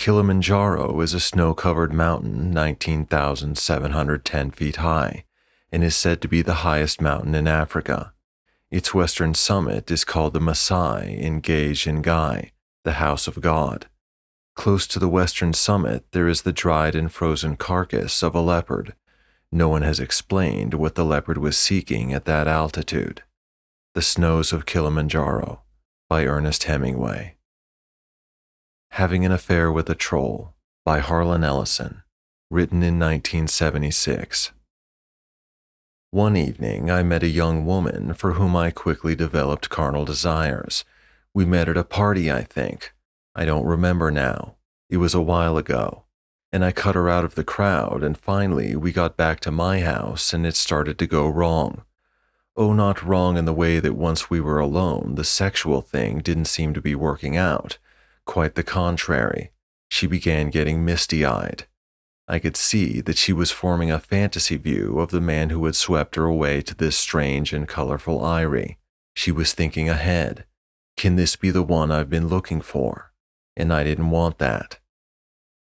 Kilimanjaro is a snow-covered mountain 19,710 feet high and is said to be the highest mountain in Africa. Its western summit is called the Masai Ngai, the House of God. Close to the western summit, there is the dried and frozen carcass of a leopard. No one has explained what the leopard was seeking at that altitude. The Snows of Kilimanjaro by Ernest Hemingway. Having an Affair with a Troll by Harlan Ellison, written in 1976. One evening, I met a young woman for whom I quickly developed carnal desires. We met at a party, I think. I don't remember now. It was a while ago. And I cut her out of the crowd, and finally we got back to my house and it started to go wrong. Oh, not wrong in the way that once we were alone, the sexual thing didn't seem to be working out. Quite the contrary. She began getting misty-eyed. I could see that she was forming a fantasy view of the man who had swept her away to this strange and colorful eyrie. She was thinking ahead. Can this be the one I've been looking for? And I didn't want that.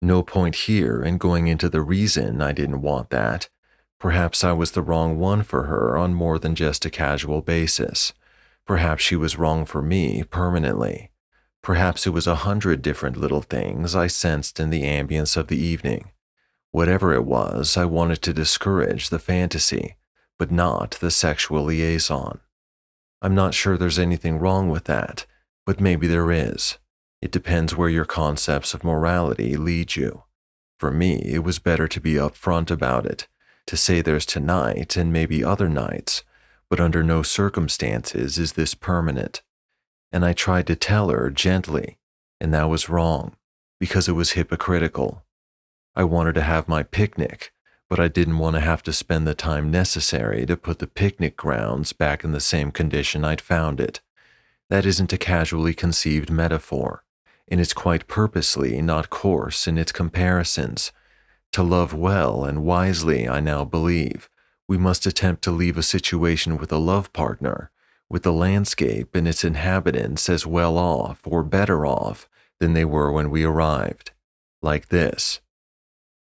No point here in going into the reason I didn't want that. Perhaps I was the wrong one for her on more than just a casual basis. Perhaps she was wrong for me permanently. Perhaps it was 100 different little things I sensed in the ambience of the evening. Whatever it was, I wanted to discourage the fantasy, but not the sexual liaison. I'm not sure there's anything wrong with that, but maybe there is. It depends where your concepts of morality lead you. For me, it was better to be upfront about it, to say there's tonight and maybe other nights, but under no circumstances is this permanent. And I tried to tell her gently, and that was wrong, because it was hypocritical. I wanted to have my picnic, but I didn't want to have to spend the time necessary to put the picnic grounds back in the same condition I'd found it. That isn't a casually conceived metaphor, and it's quite purposely not coarse in its comparisons. To love well and wisely, I now believe, we must attempt to leave a situation with a love partner, with the landscape and its inhabitants as well off or better off than they were when we arrived. Like this.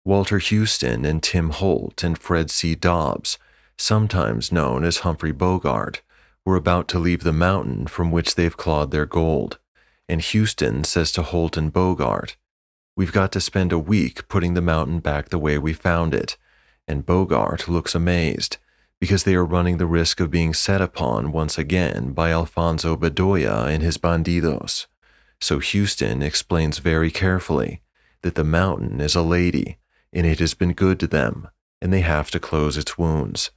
Walter Houston and Tim Holt and Fred C. Dobbs, sometimes known as Humphrey Bogart, were about to leave the mountain from which they've clawed their gold, and Houston says to Holt and Bogart, "We've got to spend a week putting the mountain back the way we found it," and Bogart looks amazed, because they are running the risk of being set upon once again by Alfonso Bedoya and his bandidos. So Houston explains very carefully that the mountain is a lady, and it has been good to them, and they have to close its wounds.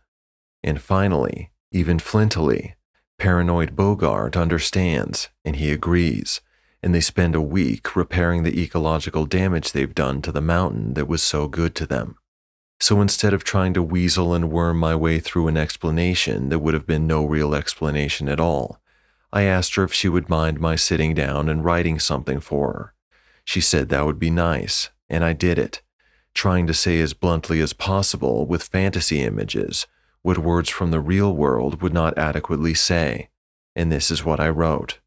And finally, even flintily, paranoid Bogart understands, and he agrees, and they spend a week repairing the ecological damage they've done to the mountain that was so good to them. So instead of trying to weasel and worm my way through an explanation that would have been no real explanation at all, I asked her if she would mind my sitting down and writing something for her. She said that would be nice, and I did it, trying to say as bluntly as possible with fantasy images what words from the real world would not adequately say, and this is what I wrote.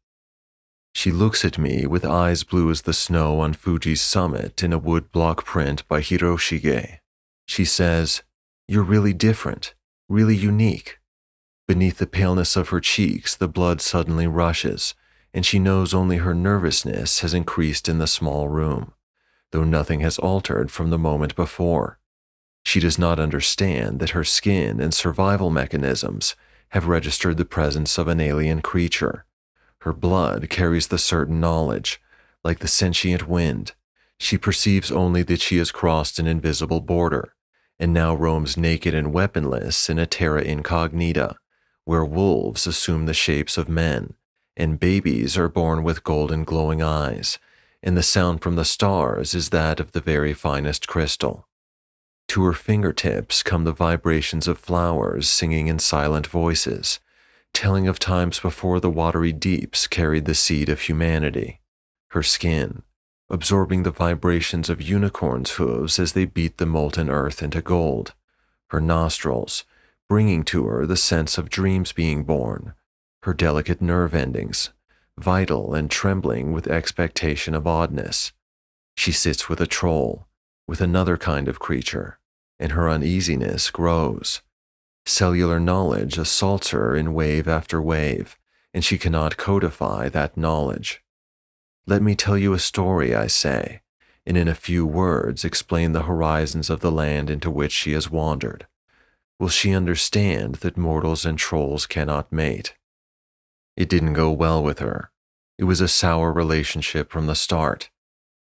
She looks at me with eyes blue as the snow on Fuji's summit in a wood block print by Hiroshige. She says, "You're really different, really unique." Beneath the paleness of her cheeks, the blood suddenly rushes, and she knows only her nervousness has increased in the small room, though nothing has altered from the moment before. She does not understand that her skin and survival mechanisms have registered the presence of an alien creature. Her blood carries the certain knowledge, like the sentient wind. She perceives only that she has crossed an invisible border, and now roams naked and weaponless in a terra incognita, where wolves assume the shapes of men, and babies are born with golden glowing eyes, and the sound from the stars is that of the very finest crystal. To her fingertips come the vibrations of flowers singing in silent voices, telling of times before the watery deeps carried the seed of humanity. Her skin, absorbing the vibrations of unicorns' hooves as they beat the molten earth into gold. Her nostrils, bringing to her the sense of dreams being born. Her delicate nerve endings, vital and trembling with expectation of oddness. She sits with a troll, with another kind of creature, and her uneasiness grows. Cellular knowledge assaults her in wave after wave, and she cannot codify that knowledge. Let me tell you a story, I say, and in a few words explain the horizons of the land into which she has wandered. Will she understand that mortals and trolls cannot mate? It didn't go well with her. It was a sour relationship from the start.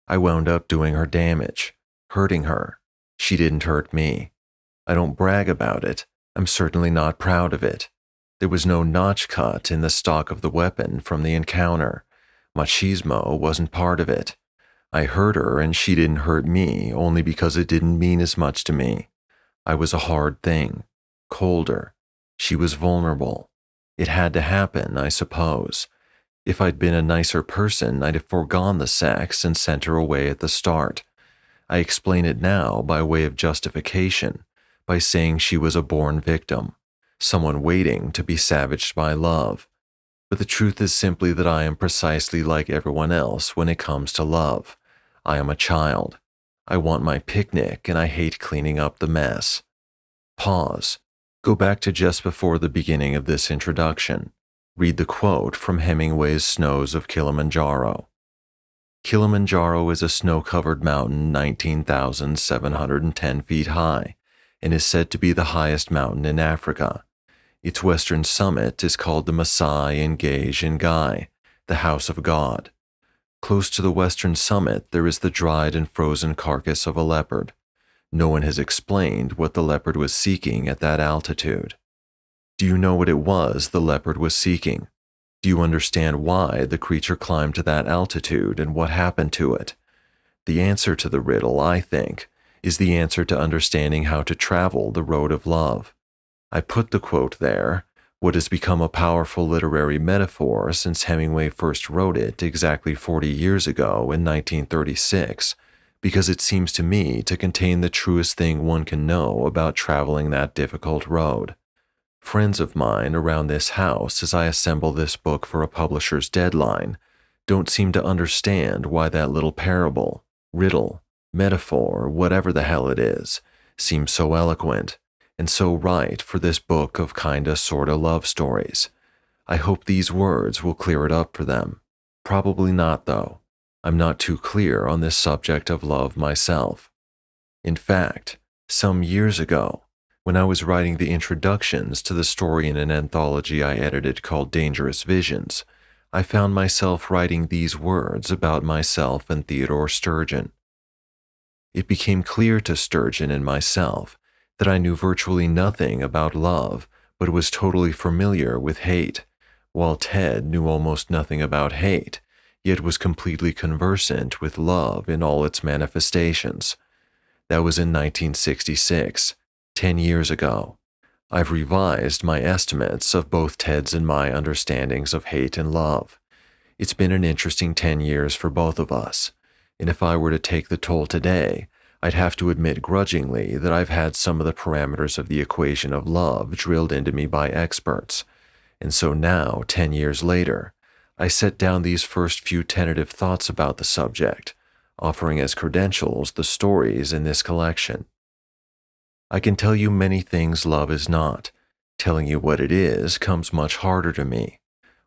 I wound up doing her damage, hurting her. She didn't hurt me. I don't brag about it. I'm certainly not proud of it. There was no notch cut in the stock of the weapon from the encounter. Machismo wasn't part of it. I hurt her and she didn't hurt me only because it didn't mean as much to me. I was a hard thing, colder. She was vulnerable. It had to happen, I suppose. If I'd been a nicer person, I'd have foregone the sex and sent her away at the start. I explain it now by way of justification, by saying she was a born victim, someone waiting to be savaged by love. But the truth is simply that I am precisely like everyone else when it comes to love. I am a child. I want my picnic and I hate cleaning up the mess. Pause. Go back to just before the beginning of this introduction. Read the quote from Hemingway's Snows of Kilimanjaro. Kilimanjaro is a snow-covered mountain 19,710 feet high and is said to be the highest mountain in Africa. Its western summit is called the Masai Ngai, the House of God. Close to the western summit there is the dried and frozen carcass of a leopard. No one has explained what the leopard was seeking at that altitude. Do you know what it was the leopard was seeking? Do you understand why the creature climbed to that altitude and what happened to it? The answer to the riddle, I think, is the answer to understanding how to travel the road of love. I put the quote there, what has become a powerful literary metaphor since Hemingway first wrote it exactly 40 years ago in 1936, because it seems to me to contain the truest thing one can know about traveling that difficult road. Friends of mine around this house, as I assemble this book for a publisher's deadline, don't seem to understand why that little parable, riddle, metaphor, whatever the hell it is, seems so eloquent and so right for this book of kinda sorta love stories. I hope these words will clear it up for them. Probably not, though. I'm not too clear on this subject of love myself. In fact, some years ago, when I was writing the introductions to the story in an anthology I edited called Dangerous Visions, I found myself writing these words about myself and Theodore Sturgeon. It became clear to Sturgeon and myself that I knew virtually nothing about love, but was totally familiar with hate, while Ted knew almost nothing about hate, yet was completely conversant with love in all its manifestations. That was in 1966, 10 years ago. I've revised my estimates of both Ted's and my understandings of hate and love. It's been an interesting 10 years for both of us, and if I were to take the toll today, I'd have to admit grudgingly that I've had some of the parameters of the equation of love drilled into me by experts, and so now, 10 years later, I set down these first few tentative thoughts about the subject, offering as credentials the stories in this collection. I can tell you many things love is not. Telling you what it is comes much harder to me.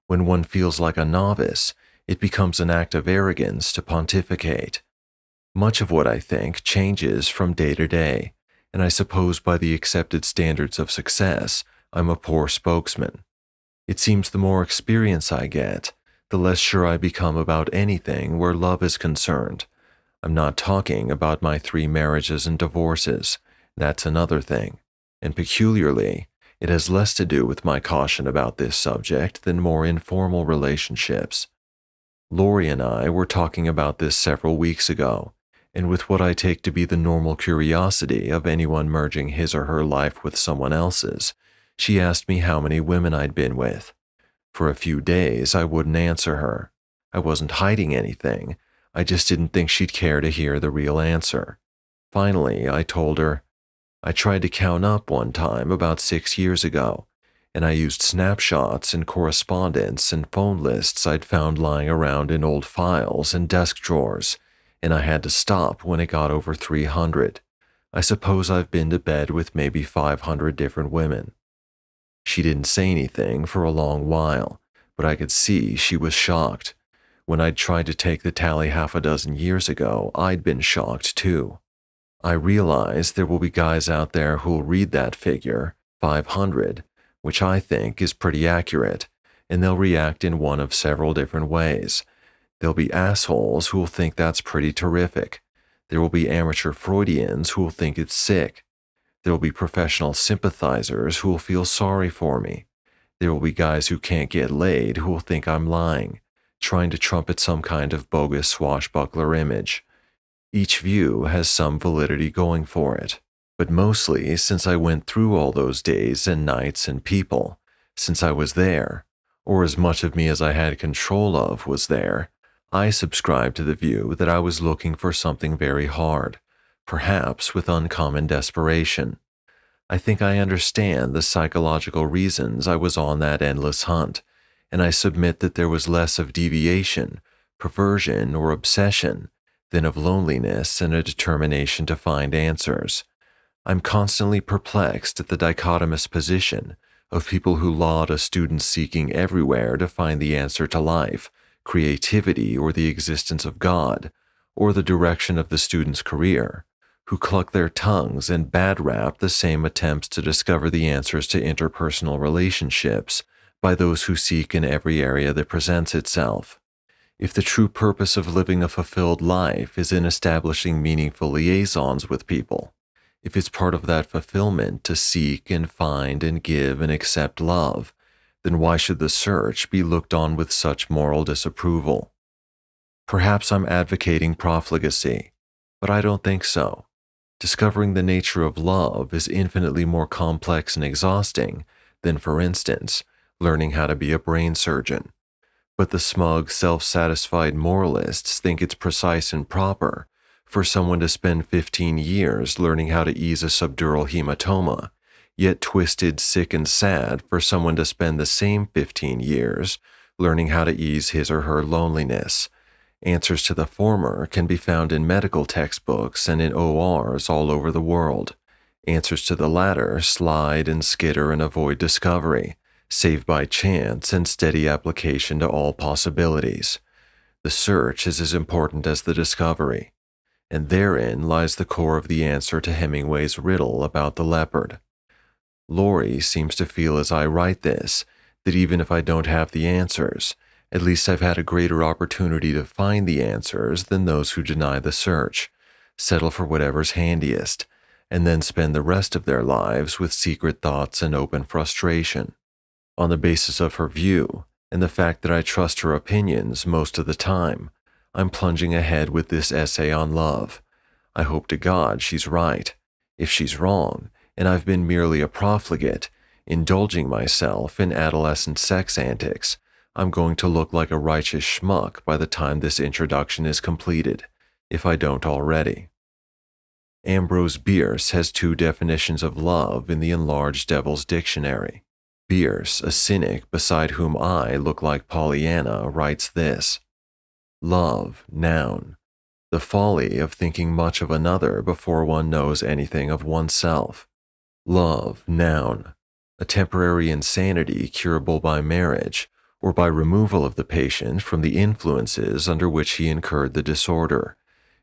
When one feels like a novice, it becomes an act of arrogance to pontificate. Much of what I think changes from day to day, and I suppose by the accepted standards of success, I'm a poor spokesman. It seems the more experience I get, the less sure I become about anything where love is concerned. I'm not talking about my 3 marriages and divorces. That's another thing, and peculiarly, it has less to do with my caution about this subject than more informal relationships. Lori and I were talking about this several weeks ago, and with what I take to be the normal curiosity of anyone merging his or her life with someone else's, she asked me how many women I'd been with. For a few days, I wouldn't answer her. I wasn't hiding anything. I just didn't think she'd care to hear the real answer. Finally, I told her, I tried to count up one time about 6 years ago, and I used snapshots and correspondence and phone lists I'd found lying around in old files and desk drawers, and I had to stop when it got over 300. I suppose I've been to bed with maybe 500 different women. She didn't say anything for a long while, but I could see she was shocked. When I'd tried to take the tally half a dozen years ago, I'd been shocked too. I realize there will be guys out there who'll read that figure, 500, which I think is pretty accurate, and they'll react in one of several different ways. There'll be assholes who'll think that's pretty terrific. There will be amateur Freudians who'll think it's sick. There will be professional sympathizers who'll feel sorry for me. There will be guys who can't get laid who'll think I'm lying, trying to trumpet some kind of bogus swashbuckler image. Each view has some validity going for it. But mostly, since I went through all those days and nights and people, since I was there, or as much of me as I had control of was there, I subscribed to the view that I was looking for something very hard, perhaps with uncommon desperation. I think I understand the psychological reasons I was on that endless hunt, and I submit that there was less of deviation, perversion, or obsession than of loneliness and a determination to find answers. I'm constantly perplexed at the dichotomous position of people who laud a student seeking everywhere to find the answer to life, creativity, or the existence of God, or the direction of the student's career, who cluck their tongues and bad rap the same attempts to discover the answers to interpersonal relationships by those who seek in every area that presents itself. If the true purpose of living a fulfilled life is in establishing meaningful liaisons with people, if it's part of that fulfillment to seek and find and give and accept love, then why should the search be looked on with such moral disapproval? Perhaps I'm advocating profligacy, but I don't think so. Discovering the nature of love is infinitely more complex and exhausting than, for instance, learning how to be a brain surgeon. But the smug, self-satisfied moralists think it's precise and proper for someone to spend 15 years learning how to ease a subdural hematoma, yet twisted, sick, and sad for someone to spend the same 15 years learning how to ease his or her loneliness. Answers to the former can be found in medical textbooks and in ORs all over the world. Answers to the latter slide and skitter and avoid discovery, save by chance and steady application to all possibilities. The search is as important as the discovery, and therein lies the core of the answer to Hemingway's riddle about the leopard. Laurie seems to feel as I write this, that even if I don't have the answers, at least I've had a greater opportunity to find the answers than those who deny the search, settle for whatever's handiest, and then spend the rest of their lives with secret thoughts and open frustration. On the basis of her view, and the fact that I trust her opinions most of the time, I'm plunging ahead with this essay on love. I hope to God she's right. If she's wrong, and I've been merely a profligate, indulging myself in adolescent sex antics, I'm going to look like a righteous schmuck by the time this introduction is completed, if I don't already. Ambrose Bierce has 2 definitions of love in the Enlarged Devil's Dictionary. Bierce, a cynic beside whom I look like Pollyanna, writes this: love, noun, the folly of thinking much of another before one knows anything of oneself. Love, noun, a temporary insanity curable by marriage, or by removal of the patient from the influences under which he incurred the disorder.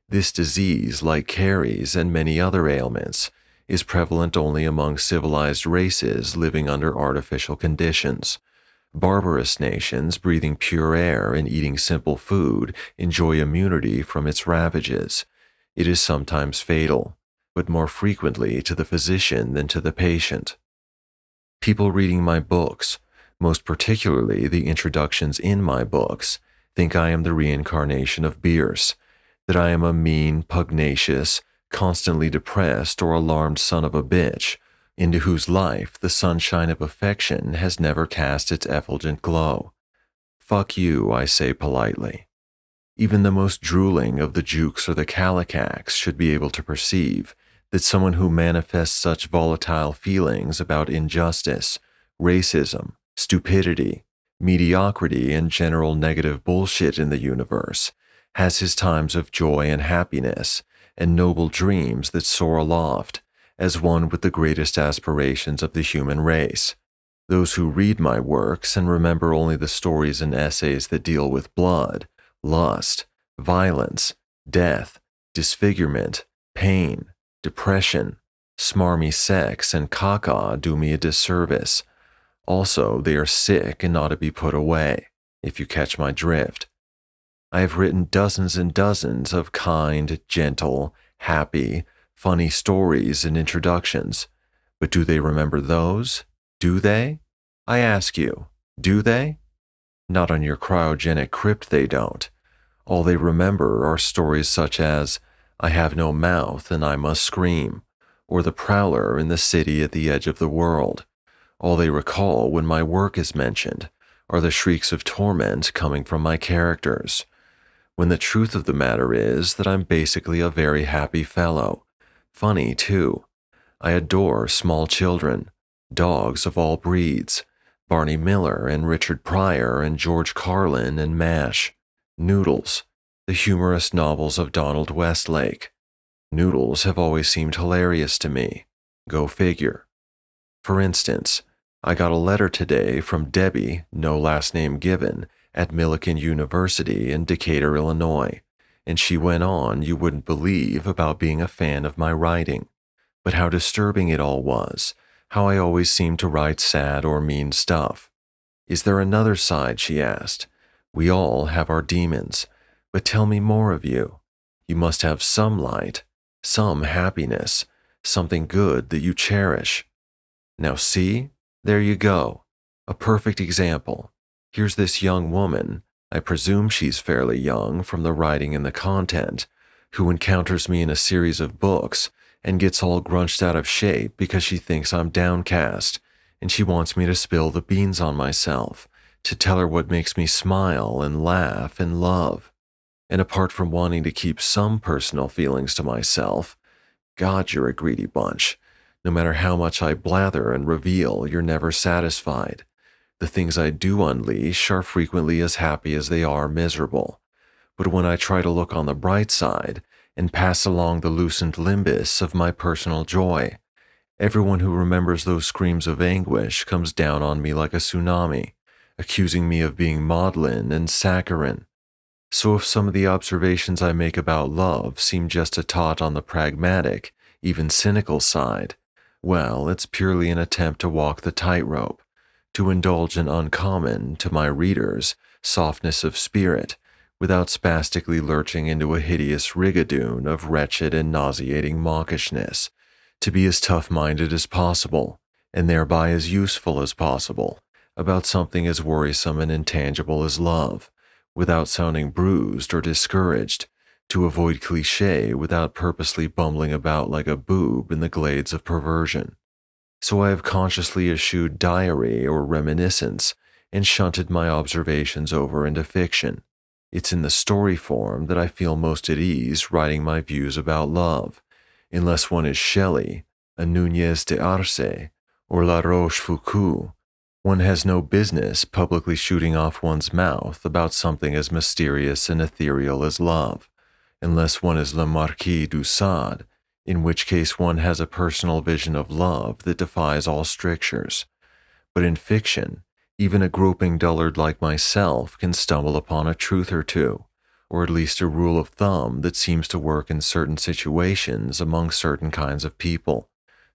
This disease, like caries and many other ailments, is prevalent only among civilized races living under artificial conditions. Barbarous nations breathing pure air and eating simple food enjoy immunity from its ravages. It is sometimes fatal, but more frequently to the physician than to the patient. People reading my books, most particularly the introductions in my books, think I am the reincarnation of Bierce, that I am a mean, pugnacious, constantly depressed or alarmed son of a bitch, into whose life the sunshine of affection has never cast its effulgent glow. Fuck you, I say politely. Even the most drooling of the Jukes or the Kallikaks should be able to perceive that someone who manifests such volatile feelings about injustice, racism, stupidity, mediocrity, and general negative bullshit in the universe has his times of joy and happiness, and noble dreams that soar aloft, as one with the greatest aspirations of the human race. Those who read my works and remember only the stories and essays that deal with blood, lust, violence, death, disfigurement, pain, depression, smarmy sex, and caca do me a disservice. Also, they are sick and ought to be put away, if you catch my drift. I have written dozens and dozens of kind, gentle, happy, funny stories and introductions, but do they remember those? Do they? I ask you, do they? Not on your cryogenic crypt they don't. All they remember are stories such as, I have no mouth and I must scream, or the prowler in the city at the edge of the world. All they recall when my work is mentioned are the shrieks of torment coming from my characters, when the truth of the matter is that I'm basically a very happy fellow. Funny, too. I adore small children, dogs of all breeds, Barney Miller and Richard Pryor and George Carlin and MASH, Noodles, the humorous novels of Donald Westlake. Noodles have always seemed hilarious to me. Go figure. For instance, I got a letter today from Debbie, no last name given, at Millikan University in Decatur, Illinois, and she went on you wouldn't believe about being a fan of my writing, but how disturbing it all was, how I always seemed to write sad or mean stuff. Is there another side, she asked. We all have our demons, but tell me more of you. You must have some light, some happiness, something good that you cherish. Now see, there you go, a perfect example. Here's this young woman, I presume she's fairly young from the writing and the content, who encounters me in a series of books and gets all grunched out of shape because she thinks I'm downcast, and she wants me to spill the beans on myself, to tell her what makes me smile and laugh and love. And apart from wanting to keep some personal feelings to myself, God, you're a greedy bunch. No matter how much I blather and reveal, you're never satisfied. The things I do unleash are frequently as happy as they are miserable. But when I try to look on the bright side and pass along the loosened limbus of my personal joy, everyone who remembers those screams of anguish comes down on me like a tsunami, accusing me of being maudlin and saccharine. So if some of the observations I make about love seem just a tot on the pragmatic, even cynical side, well, it's purely an attempt to walk the tightrope, to indulge in uncommon, to my readers, softness of spirit, without spastically lurching into a hideous rigadoon of wretched and nauseating mawkishness, to be as tough-minded as possible, and thereby as useful as possible, about something as worrisome and intangible as love, without sounding bruised or discouraged, to avoid cliché without purposely bumbling about like a boob in the glades of perversion. So I have consciously eschewed diary or reminiscence and shunted my observations over into fiction. It's in the story form that I feel most at ease writing my views about love, unless one is Shelley, a Nunez de Arce, or La Rochefoucauld. One has no business publicly shooting off one's mouth about something as mysterious and ethereal as love, unless one is Le Marquis du Sade, in which case one has a personal vision of love that defies all strictures. But in fiction, even a groping dullard like myself can stumble upon a truth or two, or at least a rule of thumb that seems to work in certain situations among certain kinds of people.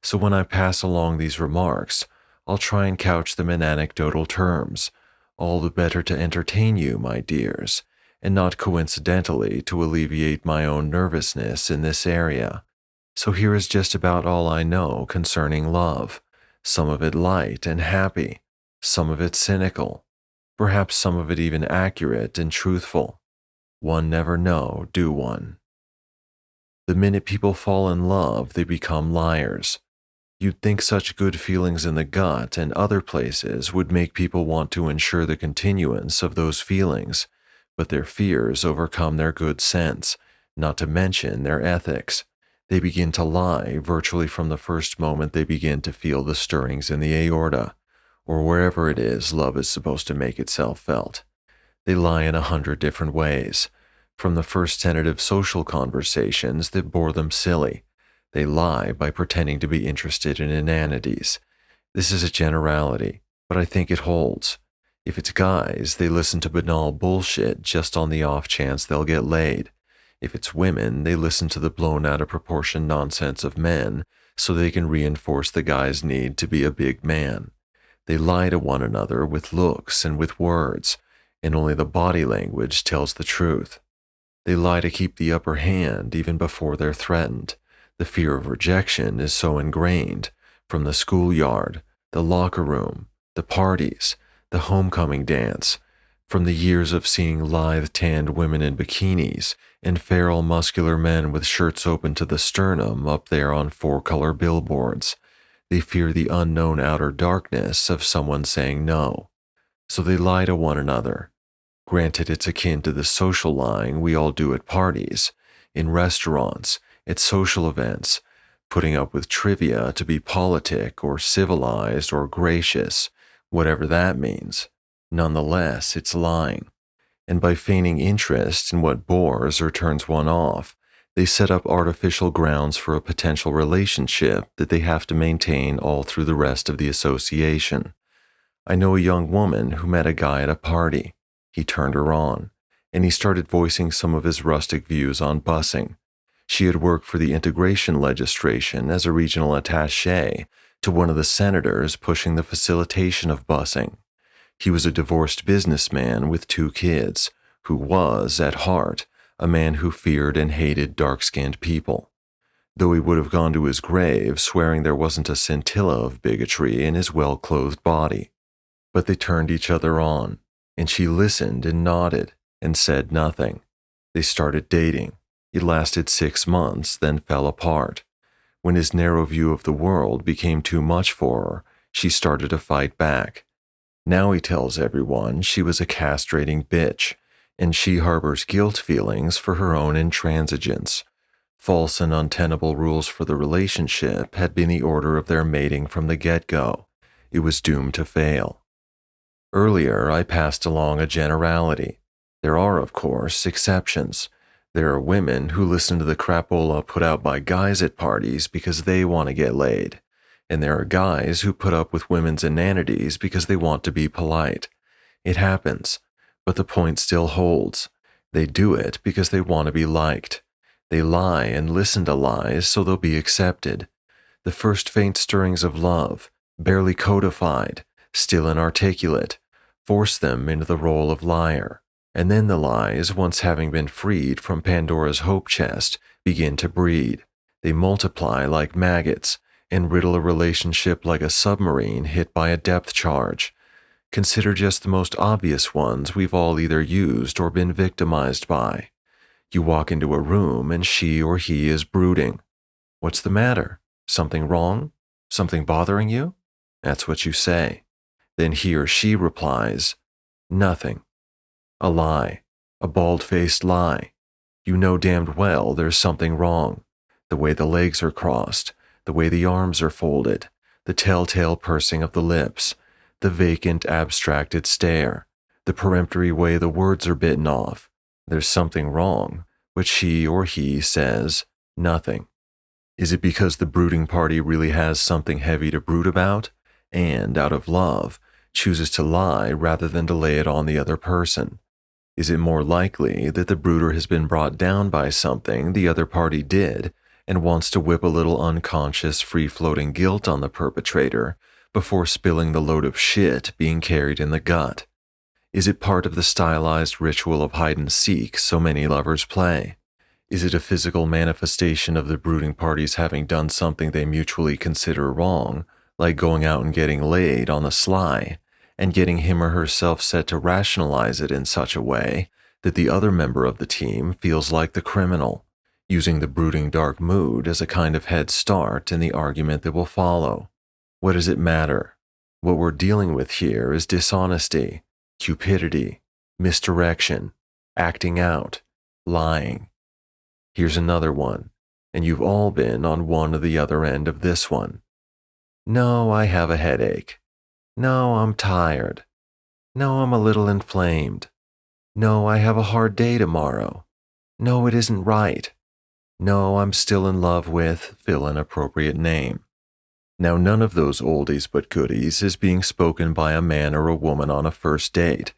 So when I pass along these remarks, I'll try and couch them in anecdotal terms, all the better to entertain you, my dears, and not coincidentally to alleviate my own nervousness in this area. So here is just about all I know concerning love, some of it light and happy, some of it cynical, perhaps some of it even accurate and truthful. One never know, do one? The minute people fall in love, they become liars. You'd think such good feelings in the gut and other places would make people want to ensure the continuance of those feelings, but their fears overcome their good sense, not to mention their ethics. They begin to lie virtually from the first moment they begin to feel the stirrings in the aorta, or wherever it is love is supposed to make itself felt. They lie in 100 different ways. From the first tentative social conversations that bore them silly, they lie by pretending to be interested in inanities. This is a generality, but I think it holds. If it's guys, they listen to banal bullshit just on the off chance they'll get laid. If it's women, they listen to the blown out of proportion nonsense of men so they can reinforce the guy's need to be a big man. They lie to one another with looks and with words, and only the body language tells the truth. They lie to keep the upper hand even before they're threatened. The fear of rejection is so ingrained, from the schoolyard, the locker room, the parties, the homecoming dance, from the years of seeing lithe tanned women in bikinis and feral muscular men with shirts open to the sternum up there on four-color billboards. They fear the unknown outer darkness of someone saying no. So they lie to one another. Granted, it's akin to the social lying we all do at parties, in restaurants, at social events, putting up with trivia to be politic or civilized or gracious, whatever that means. Nonetheless, it's lying. And by feigning interest in what bores or turns one off, they set up artificial grounds for a potential relationship that they have to maintain all through the rest of the association. I know a young woman who met a guy at a party. He turned her on, and he started voicing some of his rustic views on busing. She had worked for the integration legislation as a regional attaché to one of the senators pushing the facilitation of busing. He was a divorced businessman with 2 kids, who was, at heart, a man who feared and hated dark-skinned people, though he would have gone to his grave swearing there wasn't a scintilla of bigotry in his well-clothed body. But they turned each other on, and she listened and nodded and said nothing. They started dating. It lasted 6 months, then fell apart. When his narrow view of the world became too much for her, she started to fight back. Now he tells everyone she was a castrating bitch, and she harbors guilt feelings for her own intransigence. False and untenable rules for the relationship had been the order of their mating from the get-go. It was doomed to fail. Earlier, I passed along a generality. There are, of course, exceptions. There are women who listen to the crapola put out by guys at parties because they want to get laid. And there are guys who put up with women's inanities because they want to be polite. It happens, but the point still holds. They do it because they want to be liked. They lie and listen to lies so they'll be accepted. The first faint stirrings of love, barely codified, still inarticulate, force them into the role of liar. And then the lies, once having been freed from Pandora's hope chest, begin to breed. They multiply like maggots and riddle a relationship like a submarine hit by a depth charge. Consider just the most obvious ones we've all either used or been victimized by. You walk into a room and she or he is brooding. What's the matter? Something wrong? Something bothering you? That's what you say. Then he or she replies, nothing. A lie. A bald-faced lie. You know damned well there's something wrong. The way the legs are crossed, the way the arms are folded, the telltale pursing of the lips, the vacant, abstracted stare, the peremptory way the words are bitten off. There's something wrong, but she or he says nothing. Is it because the brooding party really has something heavy to brood about, and, out of love, chooses to lie rather than to lay it on the other person? Is it more likely that the brooder has been brought down by something the other party did and wants to whip a little unconscious, free-floating guilt on the perpetrator before spilling the load of shit being carried in the gut? Is it part of the stylized ritual of hide-and-seek so many lovers play? Is it a physical manifestation of the brooding parties having done something they mutually consider wrong, like going out and getting laid on the sly, and getting him or herself set to rationalize it in such a way that the other member of the team feels like the criminal, using the brooding dark mood as a kind of head start in the argument that will follow? What does it matter? What we're dealing with here is dishonesty, cupidity, misdirection, acting out, lying. Here's another one, and you've all been on one or the other end of this one. No, I have a headache. No, I'm tired. No, I'm a little inflamed. No, I have a hard day tomorrow. No, it isn't right. No, I'm still in love with, fill an appropriate name. Now, none of those oldies but goodies is being spoken by a man or a woman on a first date.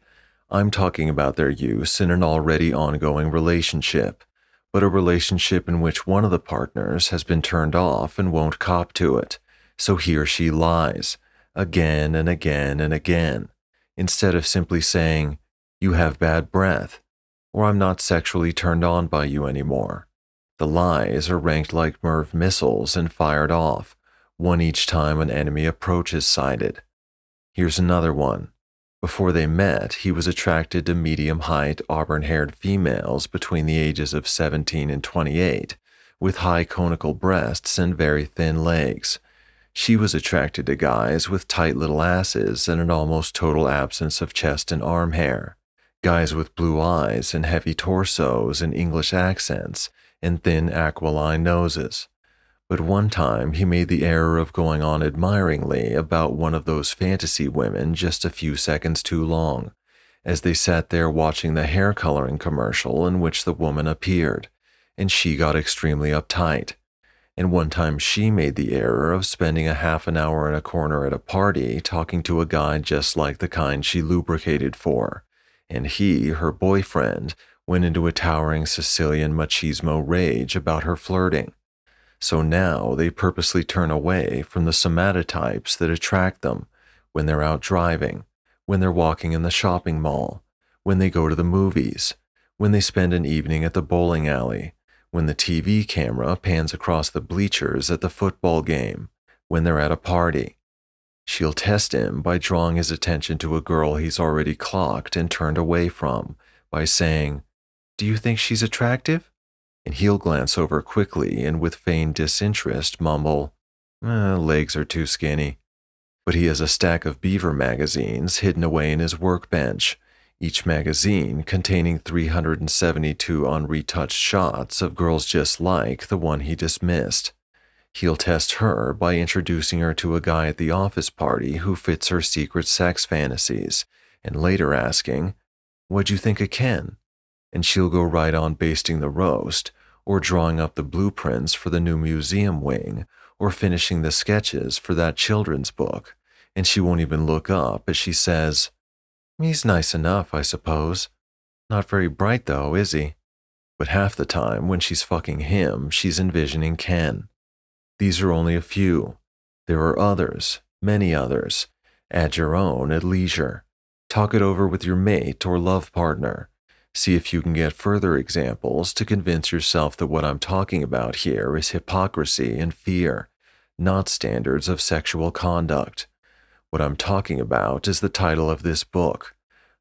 I'm talking about their use in an already ongoing relationship, but a relationship in which one of the partners has been turned off and won't cop to it, so he or she lies, again and again and again, instead of simply saying, "You have bad breath," or "I'm not sexually turned on by you anymore." The lies are ranked like Merv missiles and fired off, one each time an enemy approach is sighted. Here's another one. Before they met, he was attracted to medium height, auburn haired females between the ages of 17 and 28, with high conical breasts and very thin legs. She was attracted to guys with tight little asses and an almost total absence of chest and arm hair, guys with blue eyes and heavy torsos and English accents and thin aquiline noses. But one time he made the error of going on admiringly about one of those fantasy women just a few seconds too long, as they sat there watching the hair coloring commercial in which the woman appeared, and she got extremely uptight. And one time she made the error of spending a half an hour in a corner at a party talking to a guy just like the kind she lubricated for, and he, her boyfriend, went into a towering Sicilian machismo rage about her flirting. So now they purposely turn away from the somatotypes that attract them when they're out driving, when they're walking in the shopping mall, when they go to the movies, when they spend an evening at the bowling alley, when the TV camera pans across the bleachers at the football game, when they're at a party. She'll test him by drawing his attention to a girl he's already clocked and turned away from by saying, "Do you think she's attractive?" And he'll glance over quickly and with feigned disinterest mumble, "Legs are too skinny." But he has a stack of Beaver magazines hidden away in his workbench, each magazine containing 372 unretouched shots of girls just like the one he dismissed. He'll test her by introducing her to a guy at the office party who fits her secret sex fantasies, and later asking, "What'd you think of Ken?" And she'll go right on basting the roast, or drawing up the blueprints for the new museum wing, or finishing the sketches for that children's book, and she won't even look up as she says, "He's nice enough, I suppose. Not very bright, though, is he?" But half the time when she's fucking him, she's envisioning Ken. These are only a few. There are others, many others. Add your own at leisure. Talk it over with your mate or love partner. See if you can get further examples to convince yourself that what I'm talking about here is hypocrisy and fear, not standards of sexual conduct. What I'm talking about is the title of this book.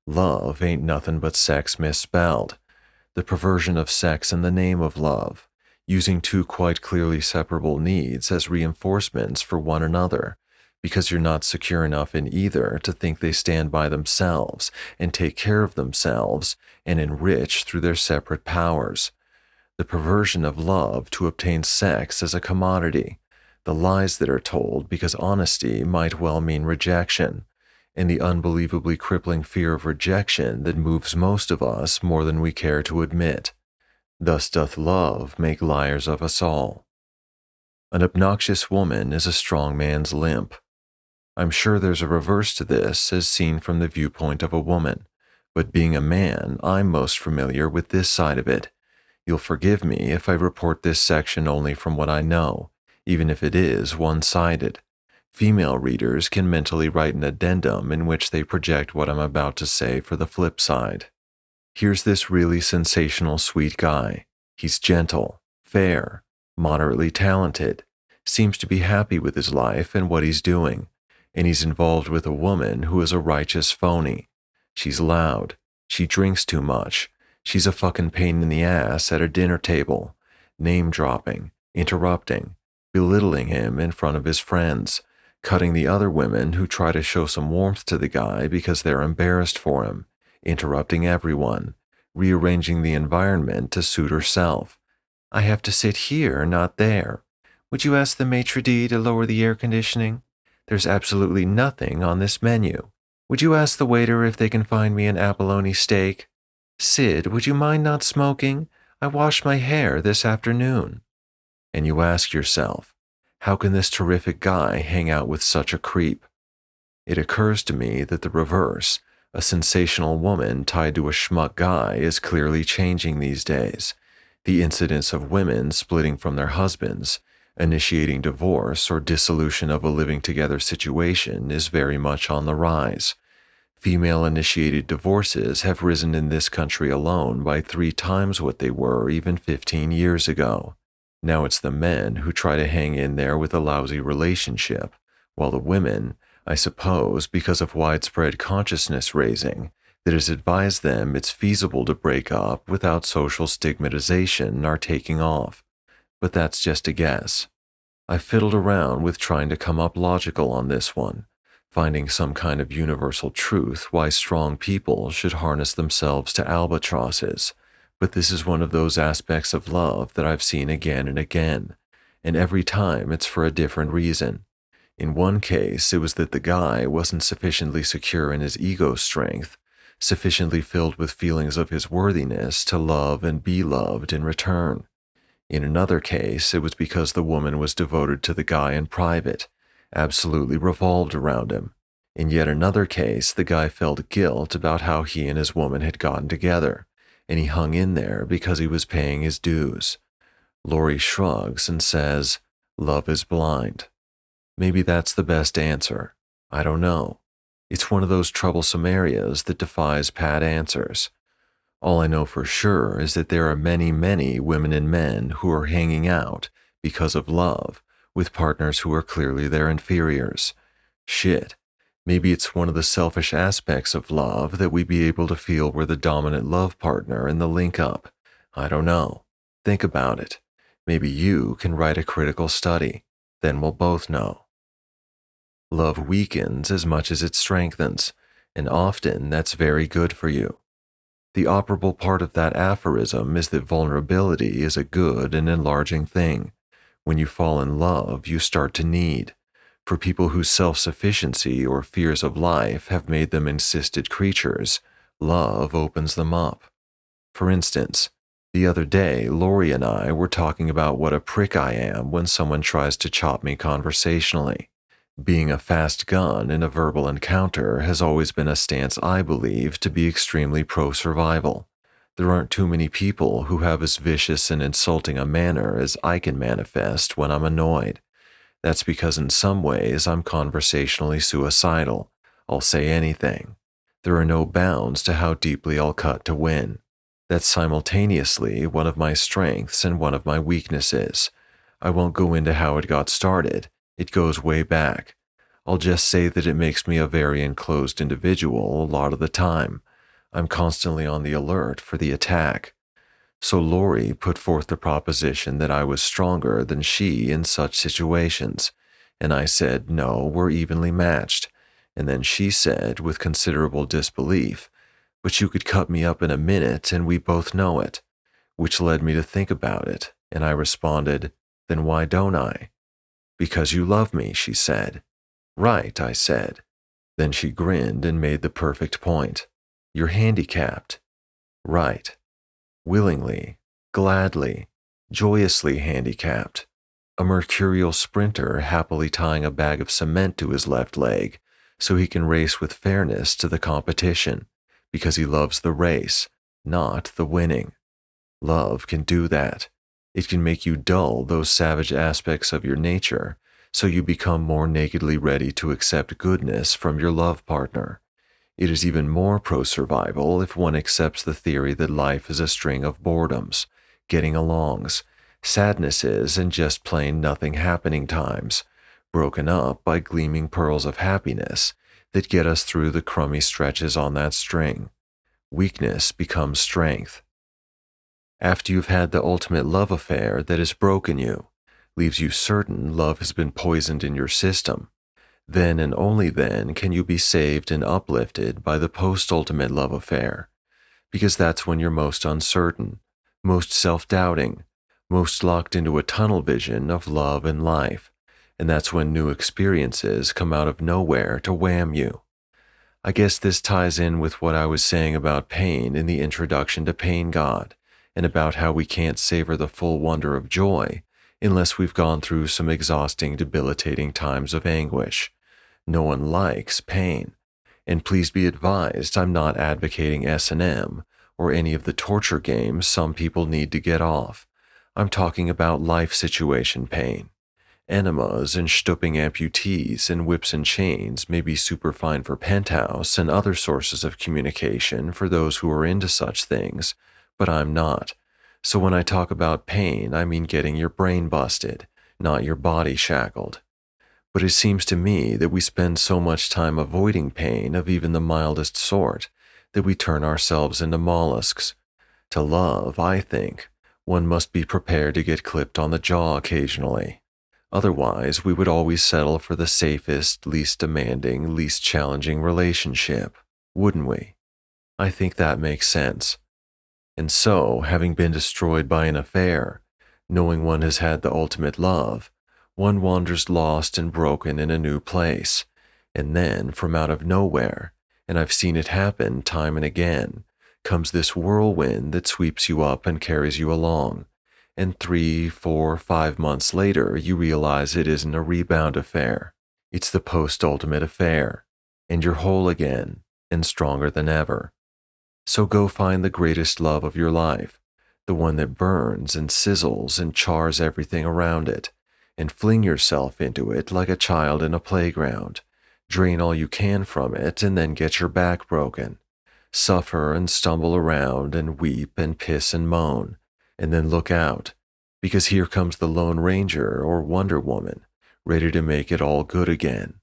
Love Ain't Nothing But Sex Misspelled. The perversion of sex in the name of love, using two quite clearly separable needs as reinforcements for one another, because you're not secure enough in either to think they stand by themselves and take care of themselves and enrich through their separate powers. The perversion of love to obtain sex as a commodity, the lies that are told because honesty might well mean rejection, and the unbelievably crippling fear of rejection that moves most of us more than we care to admit. Thus doth love make liars of us all. An obnoxious woman is a strong man's limp. I'm sure there's a reverse to this as seen from the viewpoint of a woman, but being a man, I'm most familiar with this side of it. You'll forgive me if I report this section only from what I know, even if it is one-sided. Female readers can mentally write an addendum in which they project what I'm about to say for the flip side. Here's this really sensational sweet guy. He's gentle, fair, moderately talented, seems to be happy with his life and what he's doing, and he's involved with a woman who is a righteous phony. She's loud, she drinks too much, she's a fucking pain in the ass at a dinner table, name-dropping, interrupting, belittling him in front of his friends, cutting the other women who try to show some warmth to the guy because they're embarrassed for him, interrupting everyone, rearranging the environment to suit herself. "I have to sit here, not there. Would you ask the maitre d' to lower the air conditioning? There's absolutely nothing on this menu. Would you ask the waiter if they can find me an abalone steak? Sid, would you mind not smoking? I washed my hair this afternoon. And you ask yourself, how can this terrific guy hang out with such a creep? It occurs to me that the reverse, a sensational woman tied to a schmuck guy, is clearly changing these days. The incidence of women splitting from their husbands, initiating divorce, or dissolution of a living together situation is very much on the rise. Female-initiated divorces have risen in this country alone by 3 times what they were even 15 years ago. Now it's the men who try to hang in there with a lousy relationship, while the women, I suppose because of widespread consciousness raising, that has advised them it's feasible to break up without social stigmatization, are taking off. But that's just a guess. I fiddled around with trying to come up logical on this one, finding some kind of universal truth why strong people should harness themselves to albatrosses. But this is one of those aspects of love that I've seen again and again, and every time it's for a different reason. In one case, it was that the guy wasn't sufficiently secure in his ego strength, sufficiently filled with feelings of his worthiness to love and be loved in return. In another case, it was because the woman was devoted to the guy in private, absolutely revolved around him. In yet another case, the guy felt guilt about how he and his woman had gotten together, and he hung in there because he was paying his dues. Laurie shrugs and says, "Love is blind." Maybe that's the best answer. I don't know. It's one of those troublesome areas that defies pat answers. All I know for sure is that there are many, many women and men who are hanging out because of love with partners who are clearly their inferiors. Shit. Maybe it's one of the selfish aspects of love that we be able to feel we're the dominant love partner in the link-up. I don't know. Think about it. Maybe you can write a critical study. Then we'll both know. Love weakens as much as it strengthens, and often that's very good for you. The operable part of that aphorism is that vulnerability is a good and enlarging thing. When you fall in love, you start to need. For people whose self-sufficiency or fears of life have made them encysted creatures, love opens them up. For instance, the other day, Laurie and I were talking about what a prick I am when someone tries to chop me conversationally. Being a fast gun in a verbal encounter has always been a stance I believe to be extremely pro-survival. There aren't too many people who have as vicious and insulting a manner as I can manifest when I'm annoyed. That's because in some ways I'm conversationally suicidal. I'll say anything. There are no bounds to how deeply I'll cut to win. That's simultaneously one of my strengths and one of my weaknesses. I won't go into how it got started. It goes way back. I'll just say that it makes me a very enclosed individual a lot of the time. I'm constantly on the alert for the attack. So Laurie put forth the proposition that I was stronger than she in such situations, and I said, no, we're evenly matched. And then she said, with considerable disbelief, but you could cut me up in a minute and we both know it, which led me to think about it, and I responded, then why don't I? Because you love me, she said. Right, I said. Then she grinned and made the perfect point. You're handicapped. Right. Willingly, gladly, joyously handicapped. A mercurial sprinter happily tying a bag of cement to his left leg so he can race with fairness to the competition, because he loves the race, not the winning. Love can do that. It can make you dull those savage aspects of your nature, so you become more nakedly ready to accept goodness from your love partner. It is even more pro-survival if one accepts the theory that life is a string of boredoms, getting alongs, sadnesses, and just plain nothing happening times, broken up by gleaming pearls of happiness that get us through the crummy stretches on that string. Weakness becomes strength. After you've had the ultimate love affair that has broken you, leaves you certain love has been poisoned in your system, then and only then can you be saved and uplifted by the post-ultimate love affair, because that's when you're most uncertain, most self-doubting, most locked into a tunnel vision of love and life, and that's when new experiences come out of nowhere to wham you. I guess this ties in with what I was saying about pain in the introduction to Pain God, and about how we can't savor the full wonder of joy unless we've gone through some exhausting, debilitating times of anguish. No one likes pain. And please be advised, I'm not advocating S&M or any of the torture games some people need to get off. I'm talking about life situation pain. Enemas and stooping amputees and whips and chains may be superfine for penthouse and other sources of communication for those who are into such things, but I'm not. So when I talk about pain, I mean getting your brain busted, not your body shackled. But it seems to me that we spend so much time avoiding pain of even the mildest sort that we turn ourselves into mollusks. To love, I think, one must be prepared to get clipped on the jaw occasionally. Otherwise, we would always settle for the safest, least demanding, least challenging relationship, wouldn't we? I think that makes sense. And so, having been destroyed by an affair, knowing one has had the ultimate love, one wanders lost and broken in a new place, and then, from out of nowhere, and I've seen it happen time and again, comes this whirlwind that sweeps you up and carries you along. And 3, 4, 5 months later, you realize it isn't a rebound affair. It's the post-ultimate affair, and you're whole again and stronger than ever. So go find the greatest love of your life, the one that burns and sizzles and chars everything around it, and fling yourself into it like a child in a playground. Drain all you can from it and then get your back broken. Suffer and stumble around and weep and piss and moan. And then look out, because here comes the Lone Ranger or Wonder Woman, ready to make it all good again,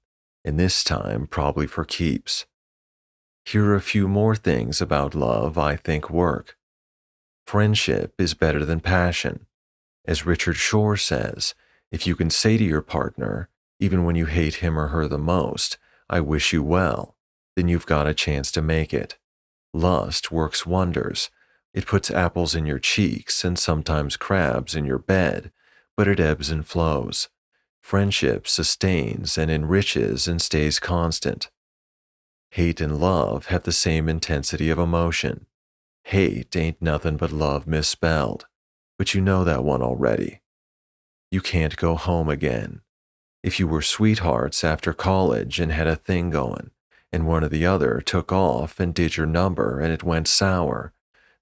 and this time probably for keeps. Here are a few more things about love I think work. Friendship is better than passion. As Richard Shore says, if you can say to your partner, even when you hate him or her the most, I wish you well, then you've got a chance to make it. Lust works wonders. It puts apples in your cheeks and sometimes crabs in your bed, but it ebbs and flows. Friendship sustains and enriches and stays constant. Hate and love have the same intensity of emotion. Hate ain't nothing but love misspelled, but you know that one already. You can't go home again. If you were sweethearts after college and had a thing going, and one or the other took off and did your number and it went sour,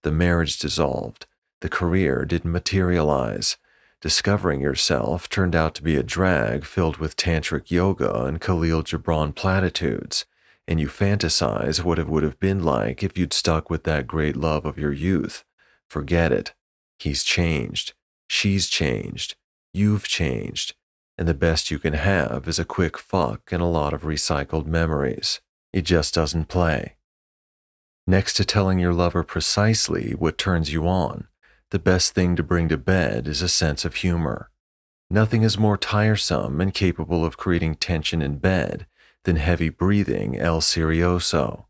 the marriage dissolved, the career didn't materialize, discovering yourself turned out to be a drag filled with tantric yoga and Khalil Gibran platitudes, and you fantasize what it would have been like if you'd stuck with that great love of your youth. Forget it. He's changed. She's changed. You've changed. And the best you can have is a quick fuck and a lot of recycled memories. It just doesn't play. Next to telling your lover precisely what turns you on, the best thing to bring to bed is a sense of humor. Nothing is more tiresome and capable of creating tension in bed than heavy breathing El Serioso.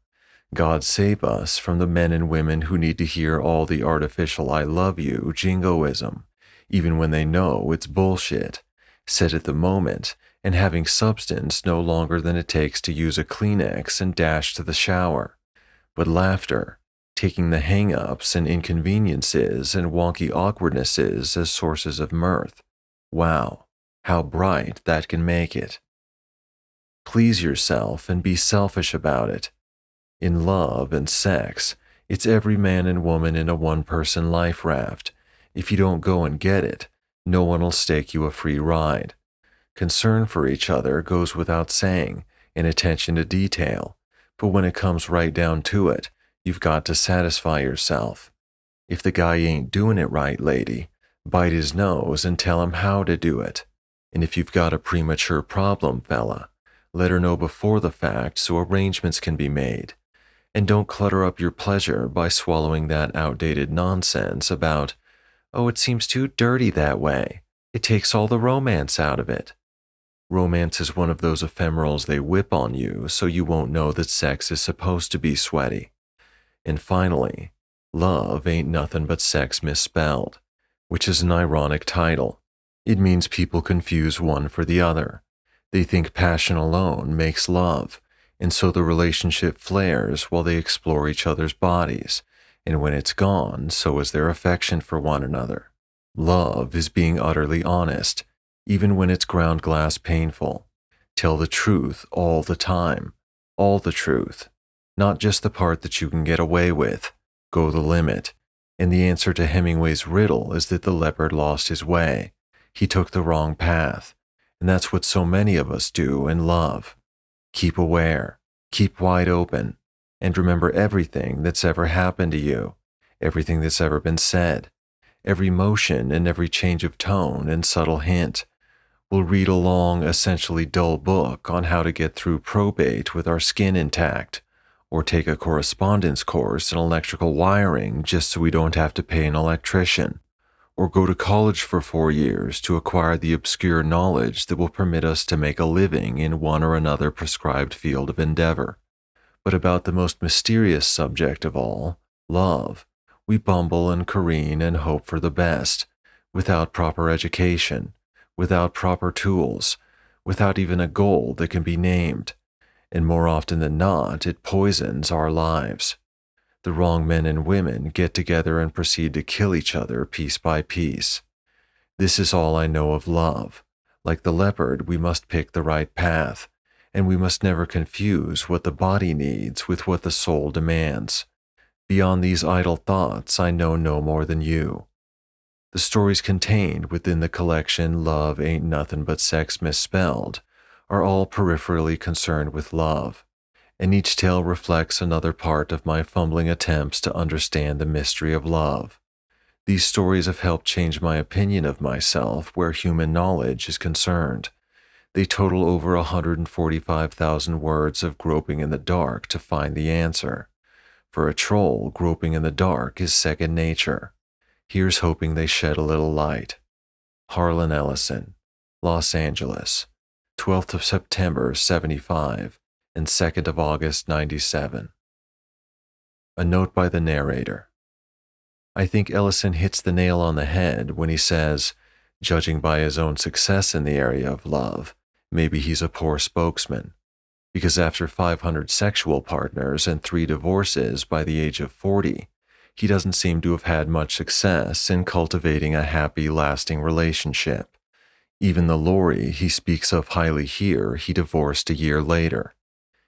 God save us from the men and women who need to hear all the artificial I love you jingoism, even when they know it's bullshit, said at the moment, and having substance no longer than it takes to use a Kleenex and dash to the shower. But laughter, taking the hang-ups and inconveniences and wonky awkwardnesses as sources of mirth. Wow, how bright that can make it. Please yourself and be selfish about it. In love and sex, it's every man and woman in a one-person life raft. If you don't go and get it, no one will stake you a free ride. Concern for each other goes without saying, and attention to detail. But when it comes right down to it, you've got to satisfy yourself. If the guy ain't doing it right, lady, bite his nose and tell him how to do it. And if you've got a premature problem, fella, let her know before the fact so arrangements can be made. And don't clutter up your pleasure by swallowing that outdated nonsense about, oh, it seems too dirty that way. It takes all the romance out of it. Romance is one of those ephemerals they whip on you so you won't know that sex is supposed to be sweaty. And finally, love ain't nothing but sex misspelled, which is an ironic title. It means people confuse one for the other. They think passion alone makes love, and so the relationship flares while they explore each other's bodies, and when it's gone, so is their affection for one another. Love is being utterly honest, even when it's ground glass painful. Tell the truth all the time, all the truth, not just the part that you can get away with. Go the limit. And the answer to Hemingway's riddle is that the leopard lost his way. He took the wrong path. And that's what so many of us do in love. Keep aware, keep wide open, and remember everything that's ever happened to you, everything that's ever been said, every motion and every change of tone and subtle hint. We'll read a long, essentially dull book on how to get through probate with our skin intact, or take a correspondence course in electrical wiring just so we don't have to pay an electrician, or go to college for 4 years to acquire the obscure knowledge that will permit us to make a living in one or another prescribed field of endeavor. But about the most mysterious subject of all, love, we bumble and careen and hope for the best, without proper education, without proper tools, without even a goal that can be named, and more often than not, it poisons our lives. The wrong men and women get together and proceed to kill each other piece by piece. This is all I know of love. Like the leopard, we must pick the right path, and we must never confuse what the body needs with what the soul demands. Beyond these idle thoughts, I know no more than you. The stories contained within the collection Love Ain't Nothing But Sex Misspelled are all peripherally concerned with love, and each tale reflects another part of my fumbling attempts to understand the mystery of love. These stories have helped change my opinion of myself where human knowledge is concerned. They total over 145,000 words of groping in the dark to find the answer. For a troll, groping in the dark is second nature. Here's hoping they shed a little light. Harlan Ellison, Los Angeles, 12th of September, 75, and 2nd of August, 97. A note by the narrator. I think Ellison hits the nail on the head when he says, judging by his own success in the area of love, maybe he's a poor spokesman. Because after 500 sexual partners and 3 divorces by the age of 40, he doesn't seem to have had much success in cultivating a happy, lasting relationship. Even the Lori he speaks of highly here, he divorced a year later.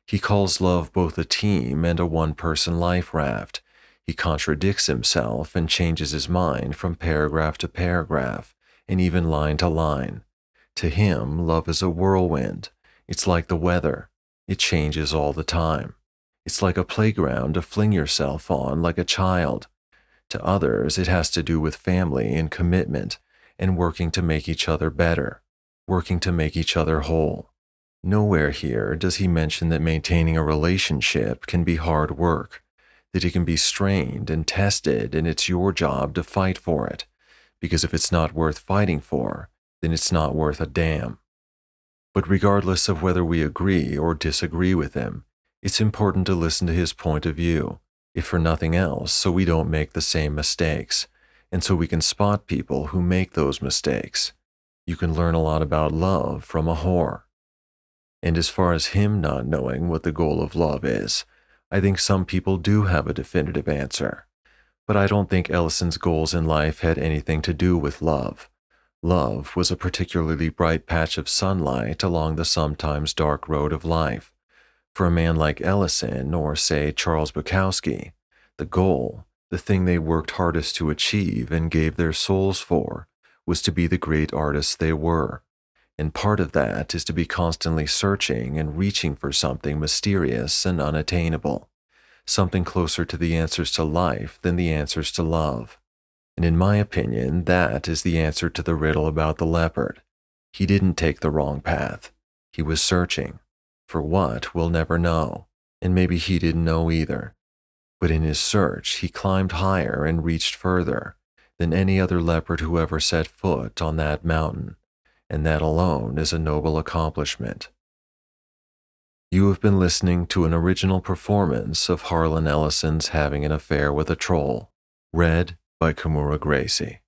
He calls love both a team and a one-person life raft. He contradicts himself and changes his mind from paragraph to paragraph, and even line to line. To him, love is a whirlwind. It's like the weather. It changes all the time. It's like a playground to fling yourself on like a child. To others, it has to do with family and commitment and working to make each other better, working to make each other whole. Nowhere here does he mention that maintaining a relationship can be hard work, that it can be strained and tested and it's your job to fight for it, because if it's not worth fighting for, then it's not worth a damn. But regardless of whether we agree or disagree with him, it's important to listen to his point of view, if for nothing else, so we don't make the same mistakes, and so we can spot people who make those mistakes. You can learn a lot about love from a whore. And as far as him not knowing what the goal of love is, I think some people do have a definitive answer. But I don't think Ellison's goals in life had anything to do with love. Love was a particularly bright patch of sunlight along the sometimes dark road of life. For a man like Ellison, or say Charles Bukowski, the goal, the thing they worked hardest to achieve and gave their souls for, was to be the great artists they were. And part of that is to be constantly searching and reaching for something mysterious and unattainable, something closer to the answers to life than the answers to love. And in my opinion, that is the answer to the riddle about the leopard. He didn't take the wrong path. He was searching. For what, we'll never know, and maybe he didn't know either. But in his search, he climbed higher and reached further than any other leopard who ever set foot on that mountain, and that alone is a noble accomplishment. You have been listening to an original performance of Harlan Ellison's Having an Affair with a Troll, read by Kimura Gracie.